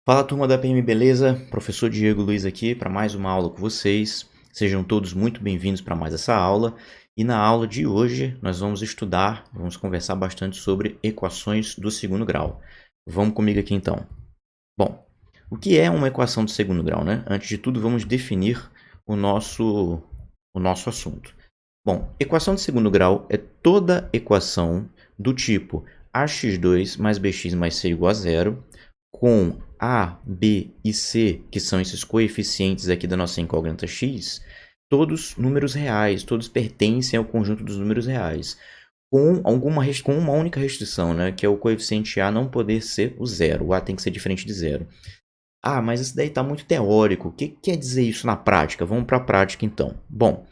Fala turma da PM, beleza? Professor Diego Luiz aqui para mais uma aula com vocês. Sejam todos muito bem-vindos para mais essa aula. E na aula de hoje nós vamos conversar bastante sobre equações do segundo grau. Vamos comigo aqui então. Bom, o que é uma equação do segundo grau, né? Antes de tudo, vamos definir o nosso assunto. Bom, equação de segundo grau é toda equação do tipo ax2 mais bx mais c igual a zero, com a, b e c, que são esses coeficientes aqui da nossa incógnita x, todos números reais, todos pertencem ao conjunto dos números reais, com uma única restrição, né, que é o coeficiente a não poder ser o zero, o a tem que ser diferente de zero. Ah, mas isso daí está muito teórico. O que quer dizer isso na prática? Vamos para a prática então. Bom,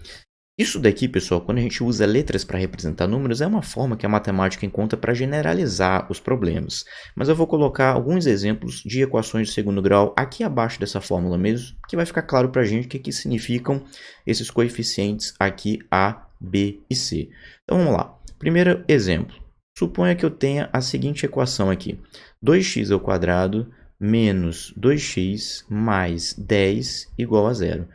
isso daqui, pessoal, quando a gente usa letras para representar números, é uma forma que a matemática encontra para generalizar os problemas. Mas eu vou colocar alguns exemplos de equações de segundo grau aqui abaixo dessa fórmula mesmo, que vai ficar claro para a gente o que significam esses coeficientes aqui A, B e C. Então vamos lá. Primeiro exemplo. Suponha que eu tenha a seguinte equação aqui. 2x ao quadrado menos 2x mais 10 igual a zero.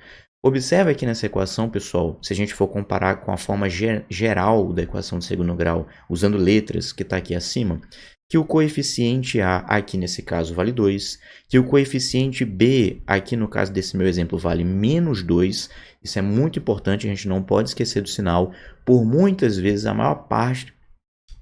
Observe aqui nessa equação, pessoal, se a gente for comparar com a forma geral da equação de segundo grau, usando letras, que está aqui acima, que o coeficiente A aqui nesse caso vale 2, que o coeficiente B aqui no caso desse meu exemplo vale menos 2. Isso é muito importante, a gente não pode esquecer do sinal. Por muitas vezes, a maior parte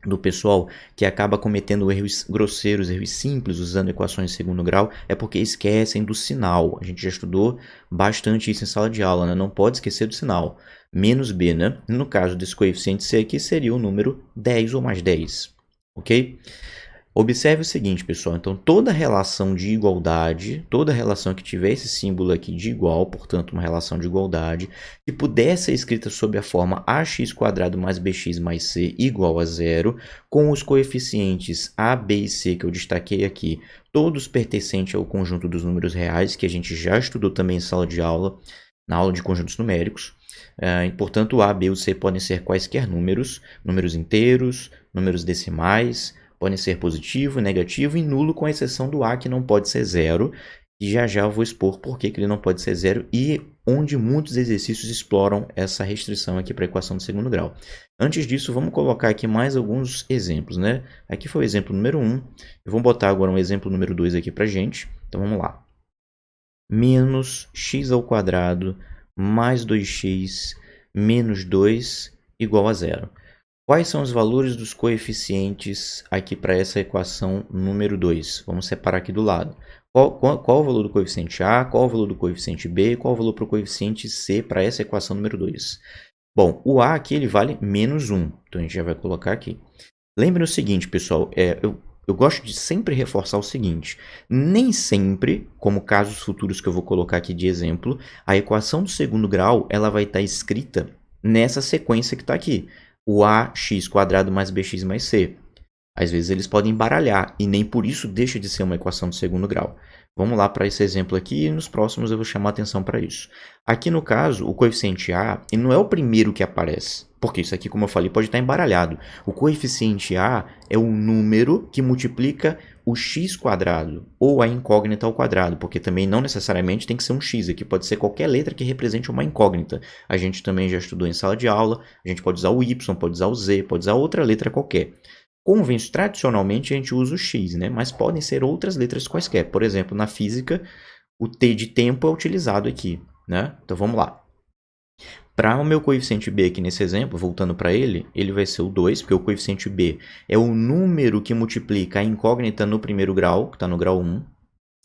do pessoal que acaba cometendo erros grosseiros, erros simples usando equações de segundo grau, é porque esquecem do sinal. A gente já estudou bastante isso em sala de aula, né? Não pode esquecer do sinal. Menos b, né? No caso desse coeficiente c aqui, seria o número 10 ou mais 10, ok? Observe o seguinte, pessoal, então toda relação de igualdade, toda relação que tiver esse símbolo aqui de igual, portanto uma relação de igualdade, que puder ser escrita sob a forma ax² mais bx mais c igual a zero, com os coeficientes a, b e c que eu destaquei aqui, todos pertencentes ao conjunto dos números reais, que a gente já estudou também em sala de aula, na aula de conjuntos numéricos. Portanto, o a, b e o c podem ser quaisquer números, números inteiros, números decimais, podem ser positivo, negativo e nulo, com exceção do A, que não pode ser zero. E já já eu vou expor por que ele não pode ser zero e onde muitos exercícios exploram essa restrição aqui para a equação de segundo grau. Antes disso, vamos colocar aqui mais alguns exemplos, né? Aqui foi o exemplo número 1. Eu vou botar agora um exemplo número 2 aqui para a gente. Então, vamos lá. Menos x ao quadrado mais 2x menos 2 igual a zero. Quais são os valores dos coeficientes aqui para essa equação número 2? Vamos separar aqui do lado. Qual o valor do coeficiente A, qual o valor do coeficiente B, qual o valor para o coeficiente C para essa equação número 2? Bom, o A aqui ele vale menos 1, então a gente já vai colocar aqui. Lembre o seguinte, pessoal, eu gosto de sempre reforçar o seguinte, nem sempre, como casos futuros que eu vou colocar aqui de exemplo, a equação do segundo grau ela vai estar escrita nessa sequência que está aqui. O ax² mais bx mais c. Às vezes eles podem embaralhar e nem por isso deixa de ser uma equação de segundo grau. Vamos lá para esse exemplo aqui e nos próximos eu vou chamar atenção para isso. Aqui no caso, o coeficiente a ele não é o primeiro que aparece, porque isso aqui, como eu falei, pode estar embaralhado. O coeficiente a é o número que multiplica o x² ou a incógnita ao quadrado, porque também não necessariamente tem que ser um x, aqui pode ser qualquer letra que represente uma incógnita. A gente também já estudou em sala de aula, a gente pode usar o y, pode usar o z, pode usar outra letra qualquer. Tradicionalmente a gente usa o x, né? Mas podem ser outras letras quaisquer. Por exemplo, na física, o t de tempo é utilizado aqui, né? Então vamos lá. Para o meu coeficiente b aqui nesse exemplo, voltando para ele vai ser o 2, porque o coeficiente b é o número que multiplica a incógnita no primeiro grau, que está no grau 1,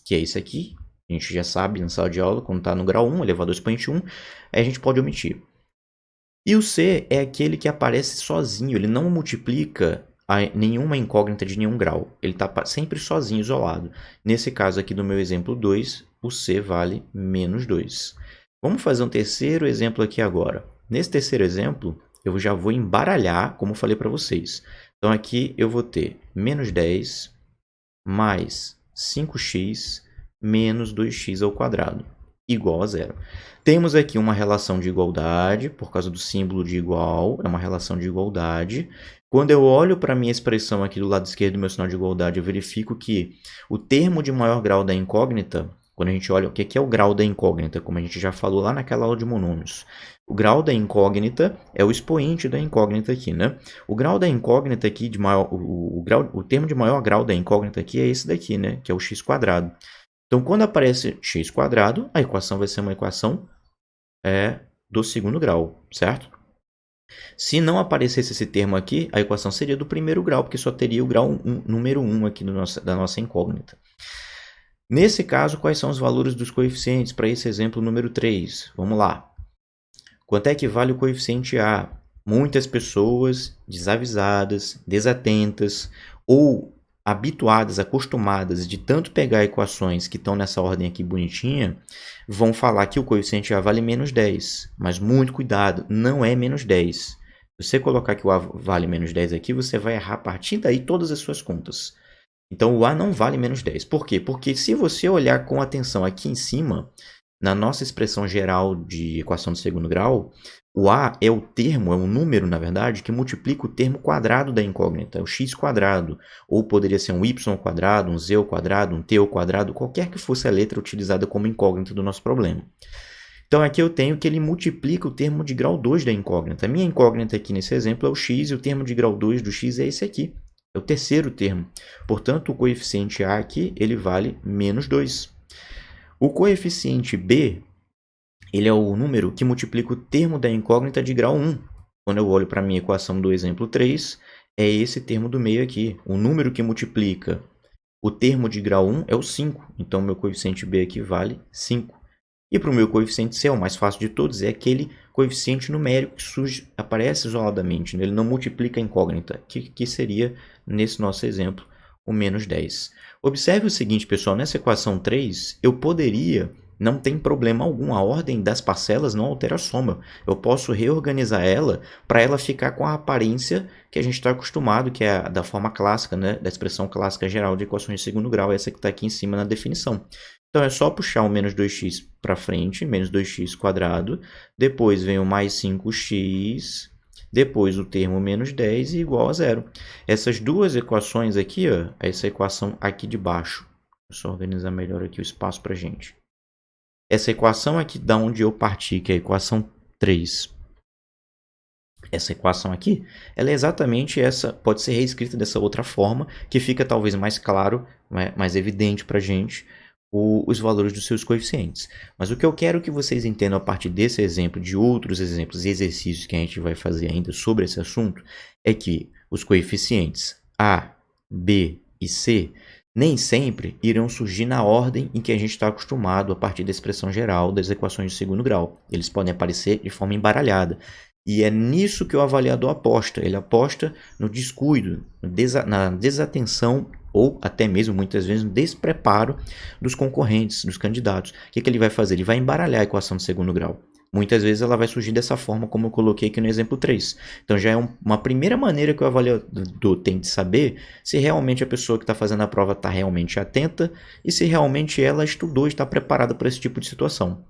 que é esse aqui. A gente já sabe na sala de aula, quando está no grau 1, elevado ao expoente 1, aí a gente pode omitir. E o c é aquele que aparece sozinho, ele não multiplica nenhuma incógnita de nenhum grau. Ele está sempre sozinho, isolado. Nesse caso aqui do meu exemplo 2, o c vale menos 2. Vamos fazer um terceiro exemplo aqui agora. Nesse terceiro exemplo, eu já vou embaralhar, como eu falei para vocês. Então, aqui eu vou ter menos 10 mais 5x menos 2x ao quadrado. igual a zero. Temos aqui uma relação de igualdade, por causa do símbolo de igual, é uma relação de igualdade. Quando eu olho para a minha expressão aqui do lado esquerdo do meu sinal de igualdade, eu verifico que o termo de maior grau da incógnita, quando a gente olha o que é o grau da incógnita, como a gente já falou lá naquela aula de monômios, o grau da incógnita é o expoente da incógnita aqui, né? O grau da incógnita aqui, o termo de maior grau da incógnita aqui é esse daqui, né? Que é o x². Então, quando aparece x², a equação vai ser uma equação do segundo grau, certo? Se não aparecesse esse termo aqui, a equação seria do primeiro grau, porque só teria o grau número 1 aqui da nossa incógnita. Nesse caso, quais são os valores dos coeficientes para esse exemplo número 3? Vamos lá. Quanto é que vale o coeficiente A? Muitas pessoas desavisadas, desatentas ou habituadas, acostumadas de tanto pegar equações que estão nessa ordem aqui bonitinha, vão falar que o coeficiente A vale menos 10. Mas muito cuidado, não é menos 10. Se você colocar que o A vale menos 10 aqui, você vai errar a partir daí todas as suas contas. Então o A não vale menos 10. Por quê? Porque se você olhar com atenção aqui em cima, na nossa expressão geral de equação de segundo grau, o A é o termo, é um número, na verdade, que multiplica o termo quadrado da incógnita, é o x², ou poderia ser um y², um z², um t², qualquer que fosse a letra utilizada como incógnita do nosso problema. Então aqui eu tenho que ele multiplica o termo de grau 2 da incógnita. A minha incógnita aqui nesse exemplo é o x, e o termo de grau 2 do x é esse aqui, é o terceiro termo. Portanto, o coeficiente A aqui ele vale menos 2. O coeficiente B, ele é o número que multiplica o termo da incógnita de grau 1. Quando eu olho para a minha equação do exemplo 3, é esse termo do meio aqui. O número que multiplica o termo de grau 1 é o 5. Então, meu coeficiente B aqui vale 5. E para o meu coeficiente C, o mais fácil de todos, é aquele coeficiente numérico que aparece isoladamente. Ele não multiplica a incógnita, que seria, nesse nosso exemplo, o menos 10. Observe o seguinte, pessoal, nessa equação 3, eu poderia, não tem problema algum, a ordem das parcelas não altera a soma. Eu posso reorganizar ela para ela ficar com a aparência que a gente está acostumado, que é da forma clássica, né, da expressão clássica geral de equações de segundo grau, essa que está aqui em cima na definição. Então, é só puxar o menos 2x para frente, menos 2x², depois vem o mais 5x, depois o termo menos 10 e igual a zero. Essas duas equações aqui, ó, essa equação aqui de baixo, vou só organizar melhor aqui o espaço para a gente. Essa equação aqui da onde eu parti, que é a equação 3, essa equação aqui, ela é exatamente essa, pode ser reescrita dessa outra forma, que fica talvez mais claro, mais evidente para a gente, os valores dos seus coeficientes. Mas o que eu quero que vocês entendam a partir desse exemplo, de outros exemplos e exercícios que a gente vai fazer ainda sobre esse assunto, é que os coeficientes A, B e C nem sempre irão surgir na ordem em que a gente está acostumado a partir da expressão geral das equações de segundo grau. Eles podem aparecer de forma embaralhada. E é nisso que o avaliador aposta. Ele aposta no descuido, na desatenção ou até mesmo, muitas vezes, no despreparo dos concorrentes, dos candidatos. O que ele vai fazer? Ele vai embaralhar a equação de segundo grau. Muitas vezes ela vai surgir dessa forma, como eu coloquei aqui no exemplo 3. Então já é uma primeira maneira que o avaliador tem de saber se realmente a pessoa que está fazendo a prova está realmente atenta e se realmente ela estudou e está preparada para esse tipo de situação.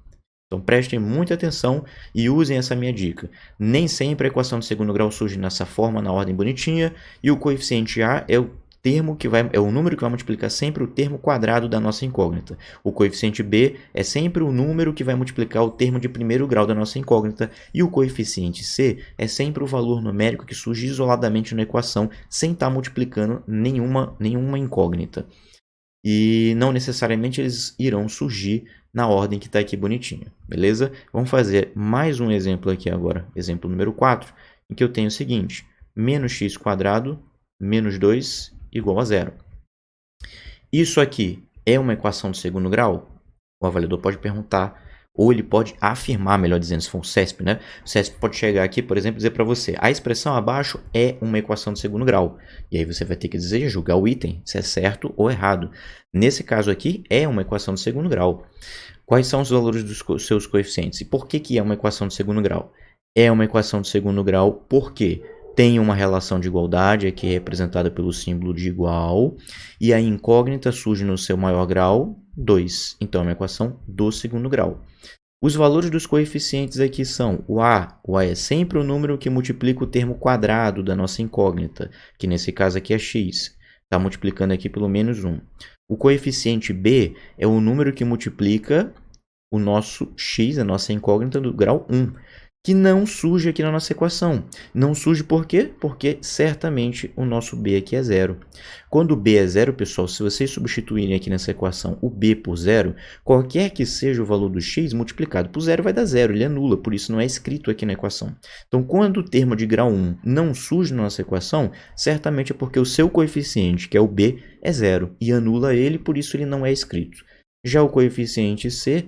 Então prestem muita atenção e usem essa minha dica. Nem sempre a equação de segundo grau surge nessa forma, na ordem bonitinha, e o coeficiente A é o número que vai multiplicar sempre o termo quadrado da nossa incógnita. O coeficiente B é sempre o número que vai multiplicar o termo de primeiro grau da nossa incógnita. E o coeficiente C é sempre o valor numérico que surge isoladamente na equação, sem estar multiplicando nenhuma incógnita. E não necessariamente eles irão surgir na ordem que está aqui bonitinha, beleza? Vamos fazer mais um exemplo aqui agora, exemplo número 4, em que eu tenho o seguinte, menos x² menos 2 igual a zero. Isso aqui é uma equação de segundo grau? O avaliador pode perguntar, ou ele pode afirmar, melhor dizendo, se for um CESP, né? O CESP pode chegar aqui, por exemplo, e dizer para você, a expressão abaixo é uma equação de segundo grau. E aí você vai ter que dizer, julgar o item, se é certo ou errado. Nesse caso aqui, é uma equação de segundo grau. Quais são os valores dos seus coeficientes? E por que é uma equação de segundo grau? É uma equação de segundo grau porque tem uma relação de igualdade, aqui representada pelo símbolo de igual, e a incógnita surge no seu maior grau, 2. Então, é uma equação do segundo grau. Os valores dos coeficientes aqui são o A é sempre o número que multiplica o termo quadrado da nossa incógnita, que nesse caso aqui é x. Está multiplicando aqui pelo menos 1. O coeficiente B é o número que multiplica o nosso x, a nossa incógnita, do grau 1, que não surge aqui na nossa equação. Não surge por quê? Porque certamente o nosso b aqui é zero. Quando o b é zero, pessoal, se vocês substituírem aqui nessa equação o b por zero, qualquer que seja o valor do x multiplicado por zero vai dar zero, ele anula, por isso não é escrito aqui na equação. Então, quando o termo de grau 1 não surge na nossa equação, certamente é porque o seu coeficiente, que é o b, é zero, e anula ele, por isso ele não é escrito. Já o coeficiente c,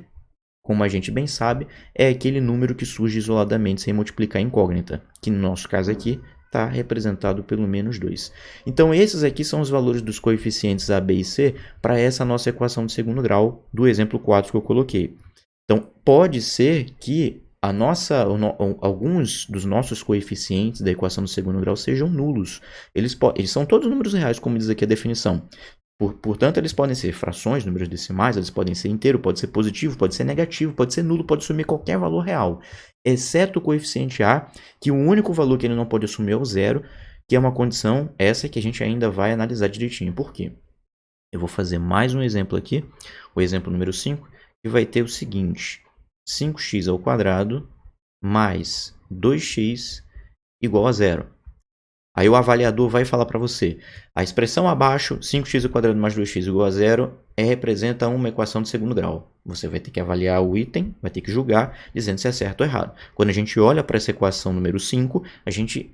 como a gente bem sabe, é aquele número que surge isoladamente sem multiplicar a incógnita, que no nosso caso aqui está representado pelo menos 2. Então, esses aqui são os valores dos coeficientes A, B e C para essa nossa equação de segundo grau do exemplo 4 que eu coloquei. Então, pode ser que alguns dos nossos coeficientes da equação do segundo grau sejam nulos. Eles são todos números reais, como diz aqui a definição. Portanto, eles podem ser frações, números decimais, eles podem ser inteiro, pode ser positivo, pode ser negativo, pode ser nulo, pode assumir qualquer valor real, exceto o coeficiente A, que o único valor que ele não pode assumir é o zero, que é uma condição essa que a gente ainda vai analisar direitinho. Por quê? Eu vou fazer mais um exemplo aqui, o exemplo número 5, que vai ter o seguinte: 5x ao quadrado mais 2x igual a zero. Aí o avaliador vai falar para você, a expressão abaixo, 5x ao quadrado mais 2x igual a zero, representa uma equação de segundo grau. Você vai ter que avaliar o item, vai ter que julgar, dizendo se é certo ou errado. Quando a gente olha para essa equação número 5, a gente,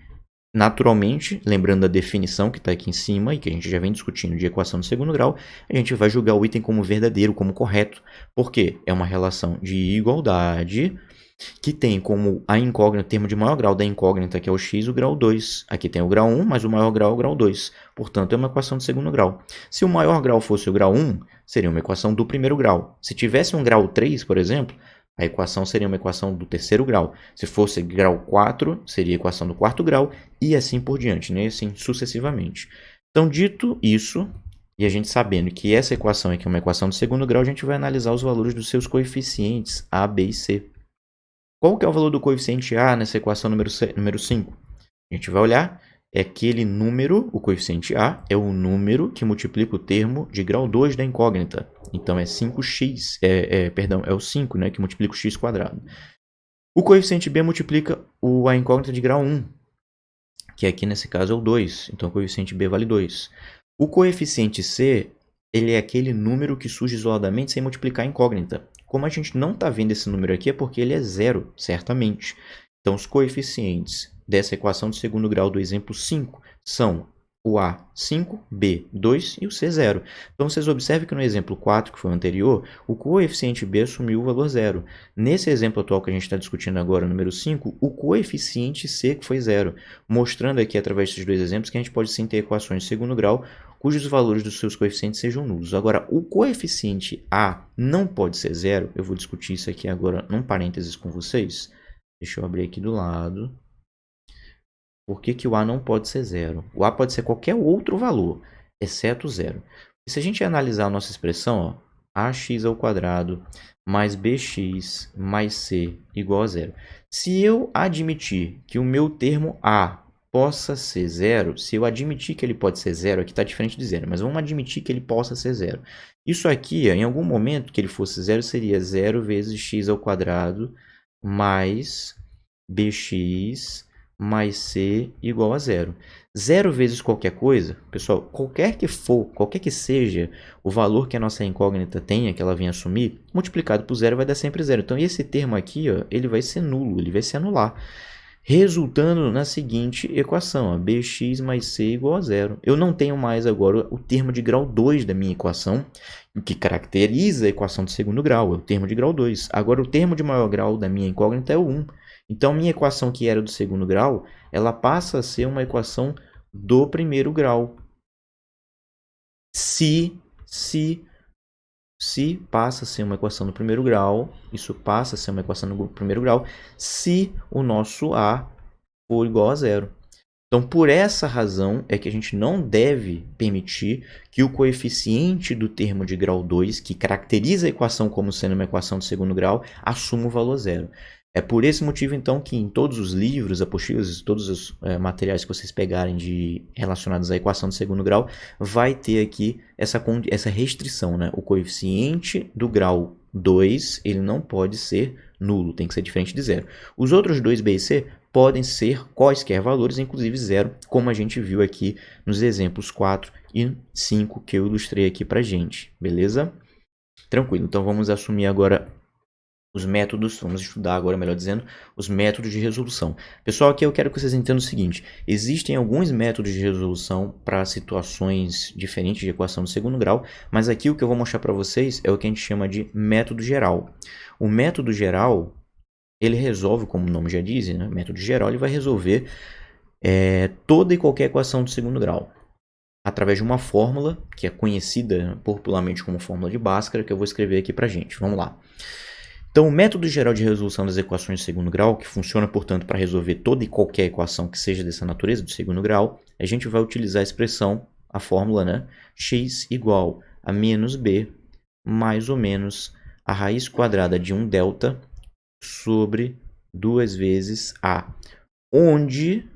naturalmente, lembrando da definição que está aqui em cima, e que a gente já vem discutindo de equação de segundo grau, a gente vai julgar o item como verdadeiro, como correto. Por quê? É uma relação de igualdade que tem como a incógnita, o termo de maior grau da incógnita, que é o x, o grau 2. Aqui tem o grau 1, mas o maior grau é o grau 2. Portanto, é uma equação de segundo grau. Se o maior grau fosse o grau 1, seria uma equação do primeiro grau. Se tivesse um grau 3, por exemplo, a equação seria uma equação do terceiro grau. Se fosse grau 4, seria a equação do quarto grau, e assim por diante, né? Assim sucessivamente. Então, dito isso, e a gente sabendo que essa equação aqui é uma equação de segundo grau, a gente vai analisar os valores dos seus coeficientes A, B e C. Qual que é o valor do coeficiente A nessa equação número 5? A gente vai olhar, é aquele número, o coeficiente A, é o número que multiplica o termo de grau 2 da incógnita. Então, é 5x, é o 5, né, que multiplica o x quadrado. O coeficiente B multiplica a incógnita de grau 1, que aqui nesse caso é o 2. Então, o coeficiente B vale 2. O coeficiente C, ele é aquele número que surge isoladamente sem multiplicar a incógnita. Como a gente não está vendo esse número aqui, é porque ele é zero, certamente. Então, os coeficientes dessa equação de segundo grau do exemplo 5 são o A, 5, B, 2 e o C, 0. Então, vocês observem que no exemplo 4, que foi o anterior, o coeficiente B assumiu o valor 0. Nesse exemplo atual que a gente está discutindo agora, número 5, o coeficiente C que foi 0. Mostrando aqui, através desses dois exemplos, que a gente pode sim ter equações de segundo grau cujos valores dos seus coeficientes sejam nulos. Agora, o coeficiente A não pode ser 0. Eu vou discutir isso aqui agora num parênteses com vocês. Deixa eu abrir aqui do lado. Por que o A não pode ser 0? O A pode ser qualquer outro valor, exceto 0. E se a gente analisar a nossa expressão, ax ao quadrado mais bx mais c igual a 0. Se eu admitir que o meu termo A possa ser 0, se eu admitir que ele pode ser 0, aqui está diferente de 0, mas vamos admitir que ele possa ser 0. Isso aqui, em algum momento que ele fosse 0, seria 0 vezes x ao quadrado mais bx mais c igual a 0. 0 vezes qualquer coisa, pessoal, qualquer que seja o valor que a nossa incógnita tenha, que ela venha assumir, multiplicado por 0 vai dar sempre 0. Então, esse termo aqui, ele vai ser nulo, ele vai se anular, resultando na seguinte equação, bx mais c igual a 0. Eu não tenho mais agora o termo de grau 2 da minha equação, o que caracteriza a equação de segundo grau, é o termo de grau 2. Agora, o termo de maior grau da minha incógnita é o 1. Então, minha equação que era do segundo grau, ela passa a ser uma equação do primeiro grau. Se passa a ser uma equação do primeiro grau, isso passa a ser uma equação do primeiro grau, se o nosso A for igual a 0. Então, por essa razão é que a gente não deve permitir que o coeficiente do termo de grau 2, que caracteriza a equação como sendo uma equação de segundo grau, assuma o valor zero. É por esse motivo, então, que em todos os livros, apostilas, todos os materiais que vocês pegarem relacionados à equação de segundo grau, vai ter aqui essa restrição, né? O coeficiente do grau 2, ele não pode ser nulo, tem que ser diferente de zero. Os outros dois B e C podem ser quaisquer valores, inclusive zero, como a gente viu aqui nos exemplos 4 e 5 que eu ilustrei aqui para gente, beleza? Tranquilo, então vamos assumir agora os métodos, vamos estudar agora, melhor dizendo, os métodos de resolução. Pessoal, aqui eu quero que vocês entendam o seguinte, existem alguns métodos de resolução para situações diferentes de equação de segundo grau, mas aqui o que eu vou mostrar para vocês é o que a gente chama de método geral. O método geral, ele resolve, como o nome já diz, né? Método geral, ele vai resolver toda e qualquer equação de segundo grau, através de uma fórmula, que é conhecida popularmente como fórmula de Bhaskara, que eu vou escrever aqui para gente. Vamos lá. Então, o método geral de resolução das equações de segundo grau, que funciona, portanto, para resolver toda e qualquer equação que seja dessa natureza, do segundo grau, a gente vai utilizar a expressão, a fórmula, né? X igual a menos b mais ou menos a raiz quadrada de 1 delta sobre 2 vezes a. Onde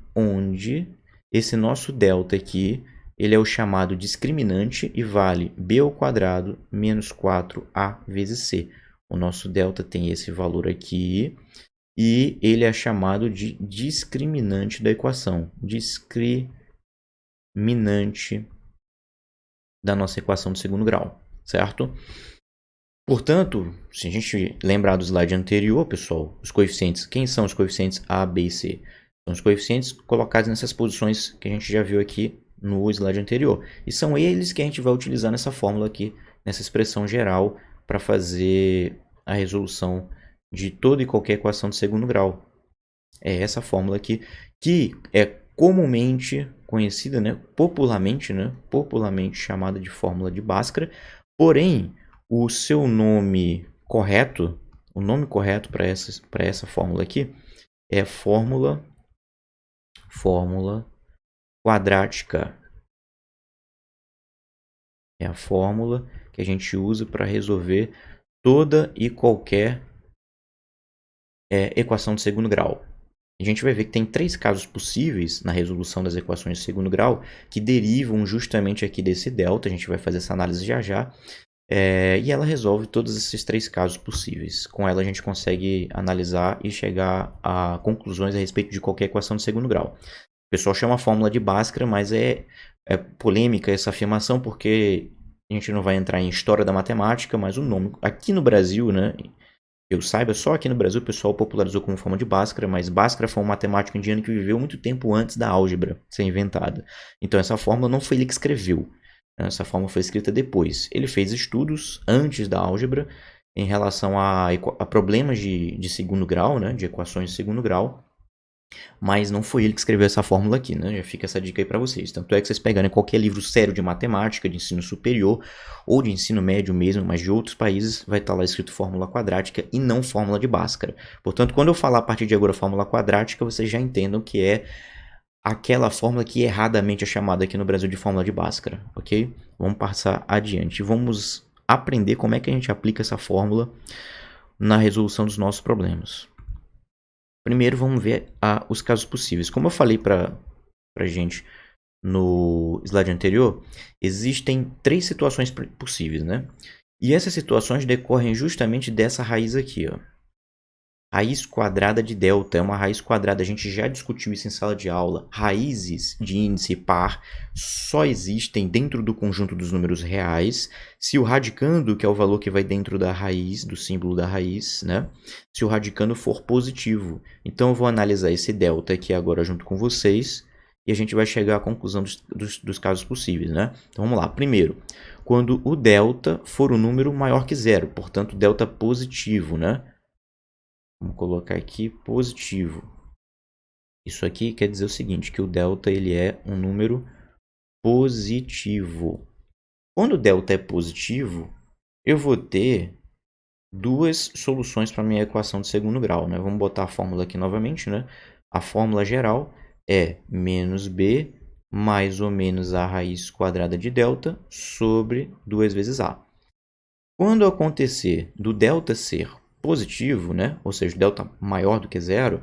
esse nosso delta aqui, ele é o chamado discriminante e vale b ao quadrado menos 4a vezes c. O nosso delta tem esse valor aqui e ele é chamado de discriminante da equação. Discriminante da nossa equação de segundo grau, certo? Portanto, se a gente lembrar do slide anterior, pessoal, os coeficientes, quem são os coeficientes A, B e C? São os coeficientes colocados nessas posições que a gente já viu aqui no slide anterior. E são eles que a gente vai utilizar nessa fórmula aqui, nessa expressão geral, para fazer a resolução de toda e qualquer equação de segundo grau. É essa fórmula aqui, que é comumente conhecida, popularmente chamada de fórmula de Bhaskara. Porém, o seu nome correto, o nome correto para essa fórmula aqui é fórmula quadrática. É a fórmula que a gente usa para resolver toda e qualquer equação de segundo grau. A gente vai ver que tem 3 casos possíveis na resolução das equações de segundo grau que derivam justamente aqui desse delta. A gente vai fazer essa análise já. E ela resolve todos esses 3 casos possíveis. Com ela a gente consegue analisar e chegar a conclusões a respeito de qualquer equação de segundo grau. O pessoal chama a fórmula de Bhaskara, mas é polêmica essa afirmação porque a gente não vai entrar em história da matemática, mas o nome aqui no Brasil, eu saiba, só aqui no Brasil o pessoal popularizou como forma de Bhaskara, mas Bhaskara foi um matemático indiano que viveu muito tempo antes da álgebra ser inventada. Então essa fórmula não foi ele que escreveu. Essa fórmula foi escrita depois. Ele fez estudos antes da álgebra em relação a problemas de segundo grau, de equações de segundo grau, mas não foi ele que escreveu essa fórmula aqui, Já fica essa dica aí para vocês. Tanto é que vocês pegarem qualquer livro sério de matemática, de ensino superior ou de ensino médio mesmo, mas de outros países, vai estar lá escrito fórmula quadrática e não fórmula de Bhaskara. Portanto, quando eu falar a partir de agora fórmula quadrática, vocês já entendam que é aquela fórmula que erradamente é chamada aqui no Brasil de fórmula de Bhaskara, ok? Vamos passar adiante. Vamos aprender como é que a gente aplica essa fórmula na resolução dos nossos problemas. Primeiro vamos ver os casos possíveis. Como eu falei para a gente no slide anterior, existem 3 situações possíveis, E essas situações decorrem justamente dessa raiz aqui, ó. Raiz quadrada de delta é uma raiz quadrada, a gente já discutiu isso em sala de aula. Raízes de índice par só existem dentro do conjunto dos números reais se o radicando, que é o valor que vai dentro da raiz, do símbolo da raiz, se o radicando for positivo. Então eu vou analisar esse delta aqui agora junto com vocês e a gente vai chegar à conclusão dos casos possíveis, Então vamos lá. Primeiro, quando o delta for um número maior que zero, portanto delta positivo, Vamos colocar aqui positivo. Isso aqui quer dizer o seguinte, que o delta ele é um número positivo. Quando o delta é positivo, eu vou ter 2 soluções para a minha equação de segundo grau. Vamos botar a fórmula aqui novamente. A fórmula geral é menos b mais ou menos a raiz quadrada de delta sobre 2 vezes a. Quando acontecer do delta ser positivo, né, ou seja, delta maior do que zero,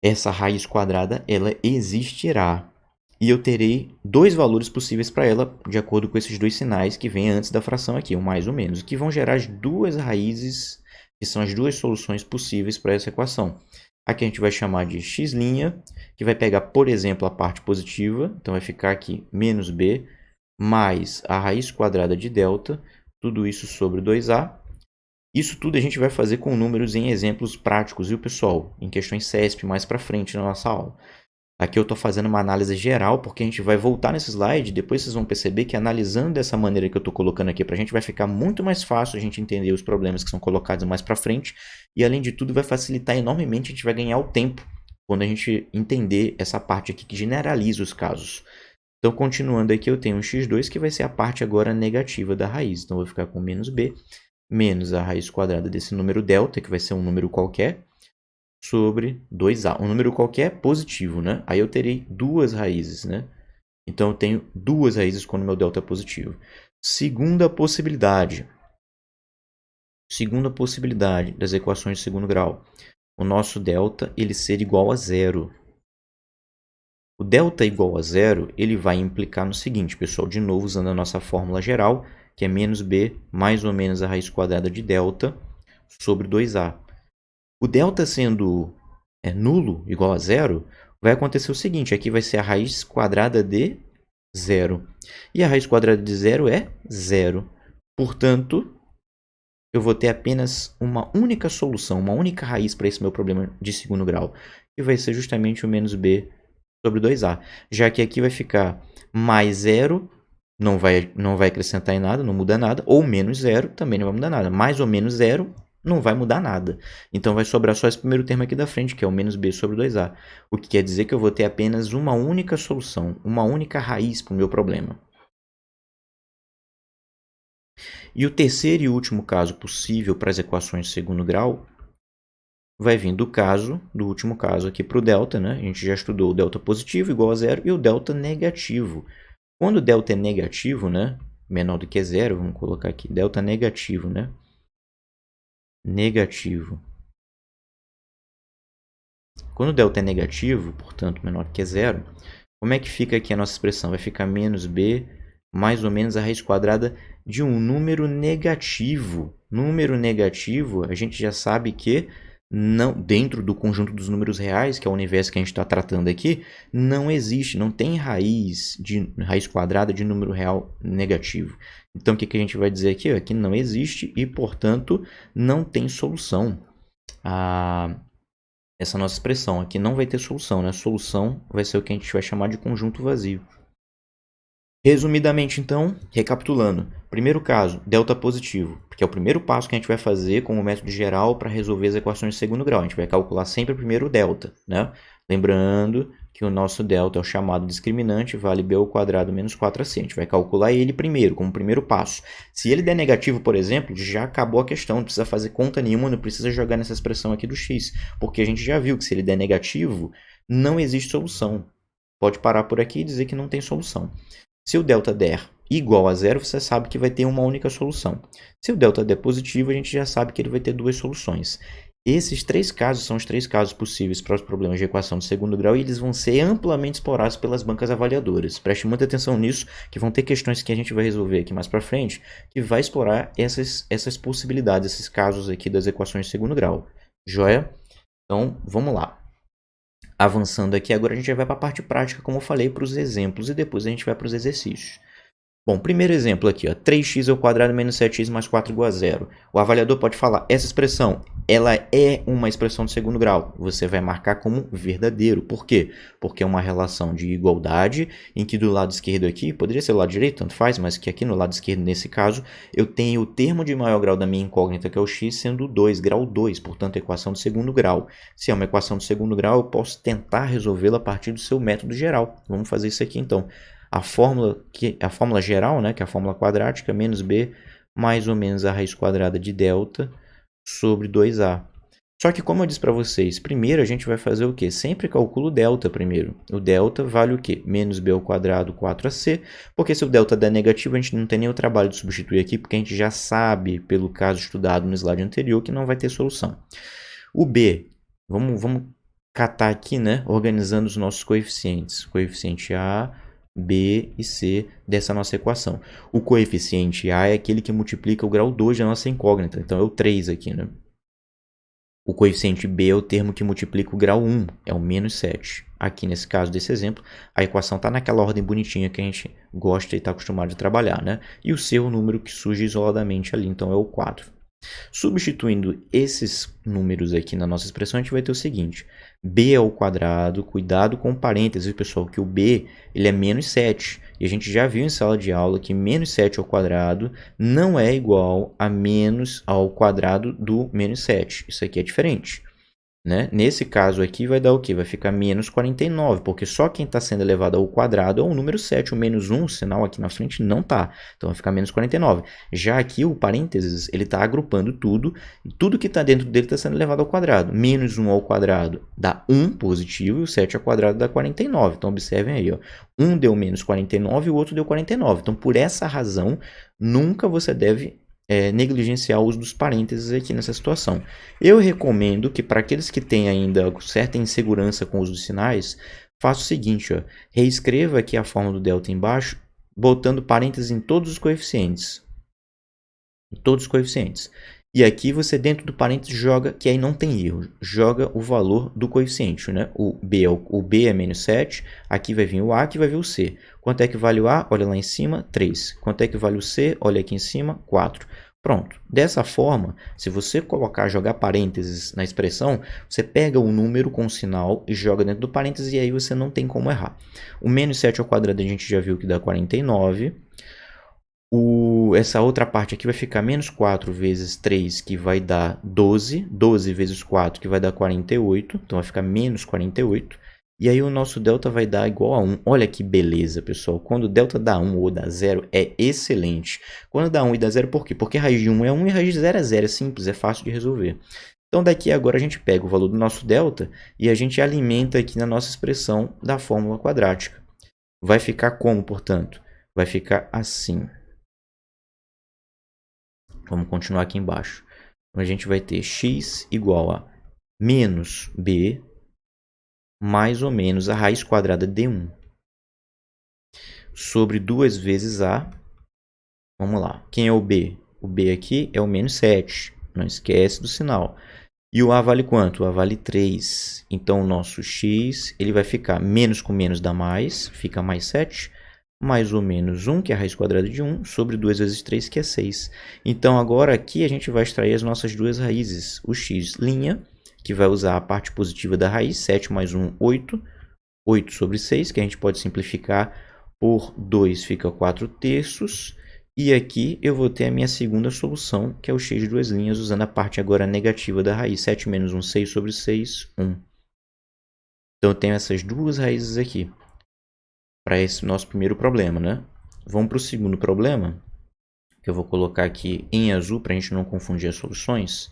essa raiz quadrada ela existirá. E eu terei dois valores possíveis para ela, de acordo com esses dois sinais que vêm antes da fração aqui, o mais ou menos, que vão gerar as duas raízes, que são as duas soluções possíveis para essa equação. Aqui a gente vai chamar de x', que vai pegar, por exemplo, a parte positiva, então vai ficar aqui menos b, mais a raiz quadrada de delta, tudo isso sobre 2a. Isso tudo a gente vai fazer com números em exemplos práticos, viu, pessoal? Em questões CESP mais para frente na nossa aula. Aqui eu estou fazendo uma análise geral, porque a gente vai voltar nesse slide, depois vocês vão perceber que analisando dessa maneira que eu estou colocando aqui para a gente, vai ficar muito mais fácil a gente entender os problemas que são colocados mais para frente, e além de tudo vai facilitar enormemente, a gente vai ganhar o tempo quando a gente entender essa parte aqui que generaliza os casos. Então, continuando aqui, eu tenho um x2 que vai ser a parte agora negativa da raiz, então eu vou ficar com menos b, menos a raiz quadrada desse número delta, que vai ser um número qualquer, sobre 2a. Um número qualquer positivo, né? Aí eu terei duas raízes, né? Então eu tenho duas raízes quando meu delta é positivo. Segunda possibilidade das equações de segundo grau. O nosso delta ele ser igual a zero. O delta igual a zero, ele vai implicar no seguinte, pessoal, de novo usando a nossa fórmula geral, que é menos b mais ou menos a raiz quadrada de delta sobre 2a. O delta sendo nulo, igual a zero, vai acontecer o seguinte, aqui vai ser a raiz quadrada de zero. E a raiz quadrada de zero é zero. Portanto, eu vou ter apenas uma única solução, uma única raiz para esse meu problema de segundo grau, que vai ser justamente o menos b sobre 2a. Já que aqui vai ficar mais zero, não vai acrescentar em nada, não muda nada, ou menos zero, também não vai mudar nada. Mais ou menos zero, não vai mudar nada. Então vai sobrar só esse primeiro termo aqui da frente, que é o menos b sobre 2a. O que quer dizer que eu vou ter apenas uma única solução, uma única raiz para o meu problema. E o terceiro e último caso possível para as equações de segundo grau vai vir do último caso aqui para o delta, né? A gente já estudou o delta positivo igual a zero e o delta negativo. Quando o delta é negativo, né? Menor do que zero, vamos colocar aqui, delta negativo, né? Negativo. Quando o delta é negativo, portanto menor que zero, como é que fica aqui a nossa expressão? Vai ficar menos b mais ou menos a raiz quadrada de um número negativo. Número negativo, a gente já sabe que não, dentro do conjunto dos números reais, que é o universo que a gente está tratando aqui, não existe, não tem raiz quadrada de número real negativo. Então, o que a gente vai dizer aqui? Que não existe e, portanto, não tem solução. Essa nossa expressão aqui não vai ter solução, né? A solução vai ser o que a gente vai chamar de conjunto vazio. Resumidamente, então, recapitulando. Primeiro caso, delta positivo, porque é o primeiro passo que a gente vai fazer com o método geral para resolver as equações de segundo grau. A gente vai calcular sempre primeiro o delta, né? Lembrando que o nosso delta é o chamado discriminante, vale b ao quadrado menos 4ac. A gente vai calcular ele primeiro, como primeiro passo. Se ele der negativo, por exemplo, já acabou a questão, não precisa fazer conta nenhuma, não precisa jogar nessa expressão aqui do x, porque a gente já viu que se ele der negativo, não existe solução. Pode parar por aqui e dizer que não tem solução. Se o delta der igual a zero, você sabe que vai ter uma única solução. Se o delta der positivo, a gente já sabe que ele vai ter duas soluções. Esses três casos são os três casos possíveis para os problemas de equação de segundo grau e eles vão ser amplamente explorados pelas bancas avaliadoras. Preste muita atenção nisso, que vão ter questões que a gente vai resolver aqui mais para frente, que vai explorar essas possibilidades, esses casos aqui das equações de segundo grau. Joia? Então, vamos lá. Avançando aqui, agora a gente já vai para a parte prática, como eu falei, para os exemplos, e depois a gente vai para os exercícios. Bom, primeiro exemplo aqui, ó, 3x ao quadrado menos 7x mais 4 igual a zero. O avaliador pode falar, essa expressão, ela é uma expressão de segundo grau. Você vai marcar como verdadeiro. Por quê? Porque é uma relação de igualdade, em que do lado esquerdo aqui, poderia ser do lado direito, tanto faz, mas que aqui no lado esquerdo, nesse caso, eu tenho o termo de maior grau da minha incógnita, que é o x, sendo 2, grau 2, portanto, equação de segundo grau. Se é uma equação de segundo grau, eu posso tentar resolvê-la a partir do seu método geral. Vamos fazer isso aqui, então. A fórmula geral, né, que é a fórmula quadrática, menos b mais ou menos a raiz quadrada de delta sobre 2a. Só que como eu disse para vocês, primeiro a gente vai fazer o quê? Sempre calcula o delta primeiro. O delta vale o quê? Menos b ao quadrado 4ac, porque se o delta der negativo, a gente não tem nem o trabalho de substituir aqui, porque a gente já sabe, pelo caso estudado no slide anterior, que não vai ter solução. O b, vamos catar aqui, né? Organizando os nossos coeficientes. Coeficiente a, b e c dessa nossa equação. O coeficiente a é aquele que multiplica o grau 2 da nossa incógnita, então é o 3 aqui, né? O coeficiente b é o termo que multiplica o grau 1, é o menos 7. Aqui nesse caso desse exemplo, a equação está naquela ordem bonitinha que a gente gosta e está acostumado a trabalhar, né? E o c é o número que surge isoladamente ali, então é o 4. Substituindo esses números aqui na nossa expressão, a gente vai ter o seguinte: b ao quadrado, cuidado com parênteses, pessoal, que o b ele é menos 7. E a gente já viu em sala de aula que menos 7 ao quadrado não é igual a menos ao quadrado do menos 7. Isso aqui é diferente. Né? Nesse caso aqui vai dar o quê? Vai ficar menos 49, porque só quem está sendo elevado ao quadrado é o número 7. O menos 1, o sinal aqui na frente, não está. Então vai ficar menos 49. Já aqui o parênteses, ele está agrupando tudo, e tudo que está dentro dele está sendo elevado ao quadrado. Menos 1 ao quadrado dá 1 positivo, e o 7 ao quadrado dá 49. Então observem aí, ó. Um deu menos 49 e o outro deu 49. Então por essa razão, nunca você deve negligenciar o uso dos parênteses aqui nessa situação. Eu recomendo que para aqueles que têm ainda certa insegurança com o uso dos sinais, faça o seguinte, ó, reescreva aqui a forma do delta embaixo, botando parênteses em todos os coeficientes. Em todos os coeficientes. E aqui você dentro do parênteses joga, que aí não tem erro, joga o valor do coeficiente, né? O B é menos 7, aqui vai vir o A, aqui vai vir o C. Quanto é que vale o A? Olha lá em cima, 3. Quanto é que vale o C? Olha aqui em cima, 4. Pronto. Dessa forma, se você jogar parênteses na expressão, você pega o número com o sinal e joga dentro do parênteses e aí você não tem como errar. O menos 7 ao quadrado a gente já viu que dá 49. Essa outra parte aqui vai ficar menos 4 vezes 3, que vai dar 12. 12 vezes 4, que vai dar 48. Então, vai ficar menos 48. E aí, o nosso delta vai dar igual a 1. Olha que beleza, pessoal. Quando o delta dá 1 ou dá 0, é excelente. Quando dá 1 e dá 0, por quê? Porque raiz de 1 é 1 e raiz de 0 é 0. É simples, é fácil de resolver. Então, daqui agora a gente pega o valor do nosso delta e a gente alimenta aqui na nossa expressão da fórmula quadrática. Vai ficar como, portanto? Vai ficar assim. Vamos continuar aqui embaixo. Então, a gente vai ter x igual a menos b mais ou menos a raiz quadrada de 1 sobre 2 vezes a. Vamos lá. Quem é o b? O b aqui é o menos 7. Não esquece do sinal. E o a vale quanto? O a vale 3. Então, o nosso x ele vai ficar menos com menos dá mais. Fica mais 7. Mais ou menos 1, que é a raiz quadrada de 1, sobre 2 vezes 3, que é 6. Então, agora aqui a gente vai extrair as nossas duas raízes. O x', que vai usar a parte positiva da raiz, 7 mais 1, 8. 8 sobre 6, que a gente pode simplificar por 2, fica 4 terços. E aqui eu vou ter a minha segunda solução, que é o x de duas linhas, usando a parte agora negativa da raiz. 7 menos 1, 6 sobre 6, 1. Então, eu tenho essas duas raízes aqui para esse nosso primeiro problema, né? Vamos para o segundo problema, que eu vou colocar aqui em azul para a gente não confundir as soluções.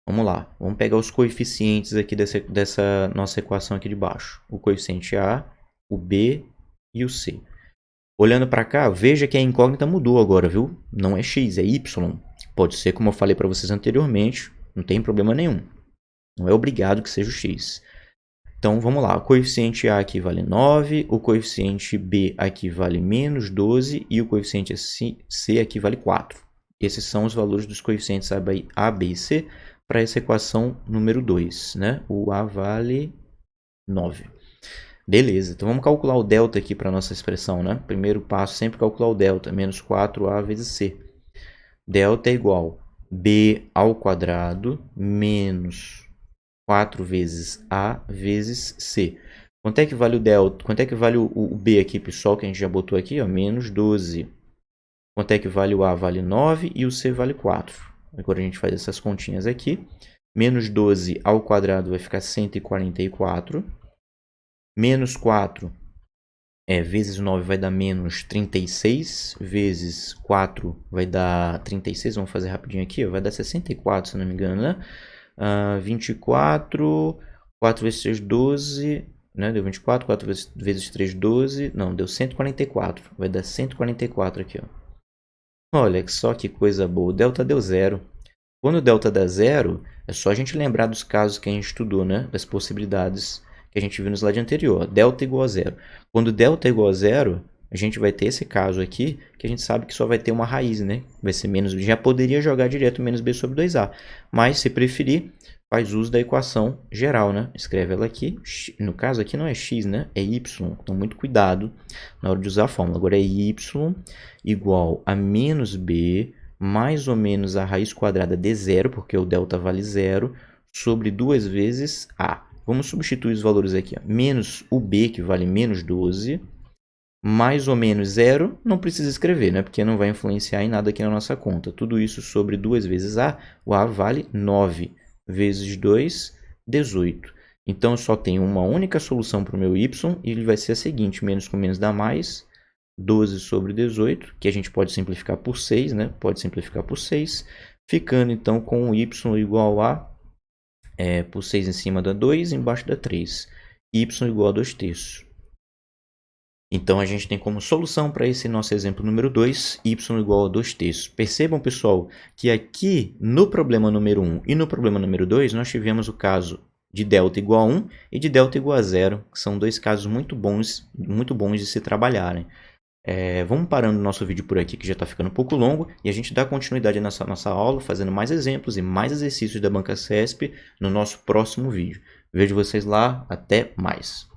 Vamos lá, vamos pegar os coeficientes aqui dessa nossa equação aqui de baixo. O coeficiente A, o B e o C. Olhando para cá, veja que a incógnita mudou agora, viu? Não é x, é y. Pode ser, como eu falei para vocês anteriormente, não tem problema nenhum. Não é obrigado que seja o x. Então, vamos lá. O coeficiente A aqui vale 9, o coeficiente B aqui vale menos 12 e o coeficiente C aqui vale 4. Esses são os valores dos coeficientes A, B e C para essa equação número 2. Né? O A vale 9. Beleza, então vamos calcular o delta aqui para a nossa expressão. Né? Primeiro passo, sempre calcular o delta, menos 4A vezes C. Delta é igual a B ao quadrado menos 4 vezes A vezes C. Quanto é que vale o delta? Quanto é que vale o B aqui, pessoal, que a gente já botou aqui? Ó, menos 12. Quanto é que vale o A? Vale 9 e o C vale 4. Agora a gente faz essas continhas aqui. Menos 12 ao quadrado vai ficar 144. Menos 4 vezes 9 vai dar menos 36. Vezes 4 vai dar 36. Vamos fazer rapidinho aqui. Ó, vai dar 64, se não me engano, né? 24, 4 vezes 3, 12, né? Deu 24, 4 vezes 3, 12, não, deu 144, vai dar 144 aqui, ó. Olha só que coisa boa, o delta deu zero. Quando o delta dá zero, é só a gente lembrar dos casos que a gente estudou, né? Das possibilidades que a gente viu no slide anterior, delta igual a zero. Quando delta é igual a zero, a gente vai ter esse caso aqui, que a gente sabe que só vai ter uma raiz, né? Vai ser menos, já poderia jogar direto menos b sobre 2a, mas se preferir, faz uso da equação geral, né? Escreve ela aqui, no caso aqui não é x, né? É y, então muito cuidado na hora de usar a fórmula. Agora é y igual a menos b mais ou menos a raiz quadrada de zero, porque o delta vale zero, sobre 2 vezes a. Vamos substituir os valores aqui, ó. Menos o b, que vale menos 12, mais ou menos zero, não precisa escrever, né? Porque não vai influenciar em nada aqui na nossa conta. Tudo isso sobre 2 vezes a, o a vale 9 vezes 2, 18. Então, eu só tenho uma única solução para o meu y, e ele vai ser a seguinte, menos com menos dá mais, 12 sobre 18, que a gente pode simplificar por 6, né? Pode simplificar por 6, ficando então com o y igual a, por 6 em cima dá 2, embaixo dá 3. Y igual a 2 terços. Então, a gente tem como solução para esse nosso exemplo número 2, y igual a 2 terços. Percebam, pessoal, que aqui no problema número 1 e no problema número 2, nós tivemos o caso de delta igual a 1 e de delta igual a 0, que são dois casos muito bons de se trabalharem. Vamos parando o nosso vídeo por aqui, que já está ficando um pouco longo, e a gente dá continuidade nessa nossa aula, fazendo mais exemplos e mais exercícios da Banca CESP no nosso próximo vídeo. Vejo vocês lá, até mais!